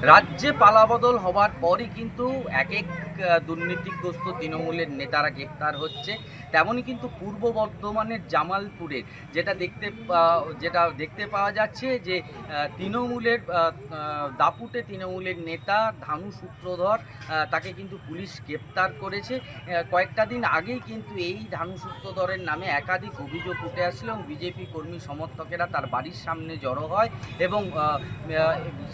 রাজ্যে পালাবদল হওয়ার পরই কিন্তু এক এক দুর্নীতিগ্রস্ত তৃণমূলের নেতারা গ্রেপ্তার হচ্ছে। তেমনই কিন্তু পূর্ব বর্ধমানের জামালপুরের যেটা দেখতে পাওয়া যাচ্ছে যে তৃণমূলের দাপুটে তৃণমূলের নেতা ধানু সূত্রধর, তাকে কিন্তু পুলিশ গ্রেপ্তার করেছে। কয়েকটা দিন আগেই কিন্তু এই ধানু সূত্রধরের নামে একাধিক অভিযোগ উঠে আসছিল এবং বিজেপি কর্মী সমর্থকেরা তার বাড়ির সামনে জড়ো হয় এবং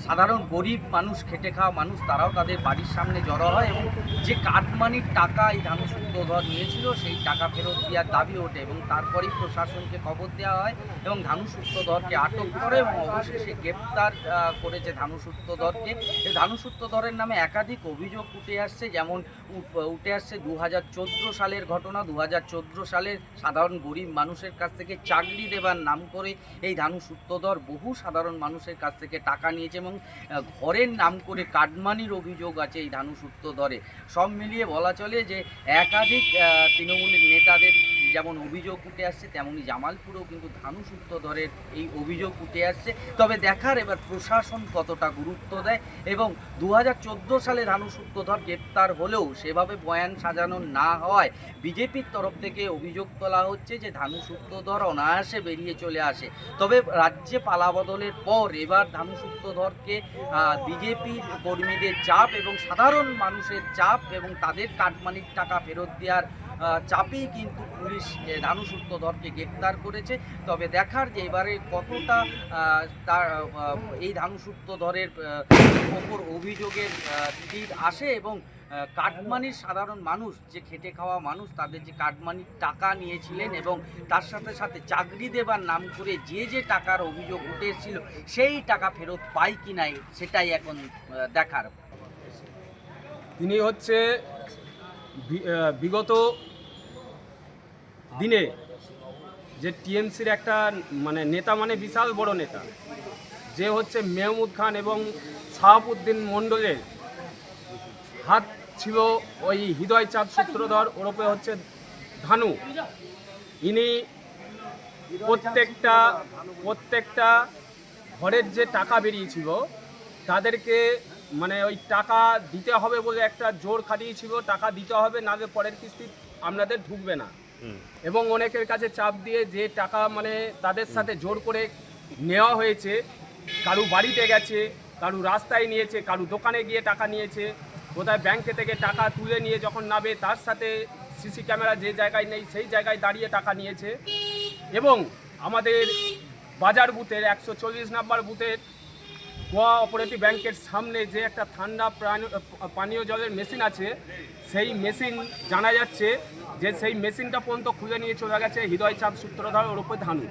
সাধারণ গরিব মানুষ, খেটে খাওয়া মানুষ, তারাও তাদের বাড়ির সামনে জড়ো হয় এবং যে কাটমানির টাকা এই ধানু সূত্রধর নিয়েছিল সেই টাকা ফেরত দেওয়ার দাবি ওঠে এবং তারপরেই প্রশাসনকে খবর দেওয়া হয় এবং ধানু সূত্রধরকে আটক করে এবং অবশেষে গ্রেপ্তার করেছে ধানু সূত্রধরকে। এই ধানু সূত্রধরের নামে একাধিক অভিযোগ উঠে আসছে, যেমন উঠে আসছে 2014 সালের ঘটনা। 2014 সালের সাধারণ গরিব মানুষের কাছ থেকে চাকরি দেবার নাম করে এই ধানু সূত্রধর বহু সাধারণ মানুষের কাছ থেকে টাকা নিয়েছে এবং ঘরের নাম করে কাটমানির অভিযোগ আছে এই ধানু সূত্রধরে। সব মিলিয়ে বলা চলে যে একাধিক তৃণমূলের নেতাদের যেমন অভিযোগ উঠে আসছে, তেমনি জামালপুরেও কিন্তু ধানু সূত্রধরের এই অভিযোগ উঠে আসছে। তবে দেখার এবার প্রশাসন কতটা গুরুত্ব দেয় এবং 2014 সালে ধানু সূত্রধর গ্রেপ্তার হলেও সেভাবে বয়ান সাজানো না হওয়ায় বিজেপির তরফ থেকে অভিযোগ তোলা হচ্ছে যে ধানু সূত্রধর অনায়াসে বেরিয়ে চলে আসে। তবে রাজ্যে পালাবদলের পর এবার ধানু সূত্রধরকে বিজেপির কর্মীদের চাপ এবং সাধারণ মানুষের চাপ এবং তাদের কাটমানির টাকা ফেরত দেওয়ার চাপেই কিন্তু পুলিশ ধানু সূত্রধরকে গ্রেপ্তার করেছে। তবে দেখার যে এবারে কতটা তার এই ধানু সূত্রধরের ওপর অভিযোগের তীর আসে এবং কাটমানির সাধারণ মানুষ, যে খেটে খাওয়া মানুষ, তাদের যে কাটমানির টাকা নিয়েছিলেন এবং তার সাথে সাথে চাকরি দেবার নাম করে যে টাকার অভিযোগ উঠে এসেছিল সেই টাকা ফেরত পায় কি নাই সেটাই এখন দেখার। তিনি হচ্ছে বিগত দিনে যে টিএমসির একটা নেতা, বিশাল বড় নেতা, যে হচ্ছে মেহমুদ খান এবং শাহাবুদ্দিন মণ্ডলের হাত ছিল ওই হৃদয় চাঁদ সূত্রধর ওরফে হচ্ছে ধানু। ইনি প্রত্যেকটা ঘরের যে টাকা বেরিয়েছিল তাদেরকে ওই টাকা দিতে হবে বলে একটা জোর খাটিয়েছিল, টাকা দিতে হবে, নাহলে পরের কিস্তি আপনাদের ঢুকবে না। এবং অনেকের কাছে চাপ দিয়ে যে টাকা তাদের সাথে জোর করে নেওয়া হয়েছে, কারু বাড়িতে গেছে, কারু রাস্তায় নিয়েছে, কারু দোকানে গিয়ে টাকা নিয়েছে, কোথায় ব্যাংকে থেকে টাকা তুলে নিয়ে যখন নাবে তার সাথে সিসি ক্যামেরা যে জায়গায় নেই সেই জায়গায় দাঁড়িয়ে টাকা নিয়েছে। এবং আমাদের বাজার বুথের 140 নম্বর বুথের গোয়া অপারেটিভ ব্যাংকের সামনে যে একটা ঠান্ডা পানীয় জলের মেশিন আছে, সেই মেশিন জানা যাচ্ছে যে সেই মেশিনটা পর্যন্ত খুলে নিয়ে চলে গেছে হৃদয় চাঁদ সূত্রধর ওরফে ধানু।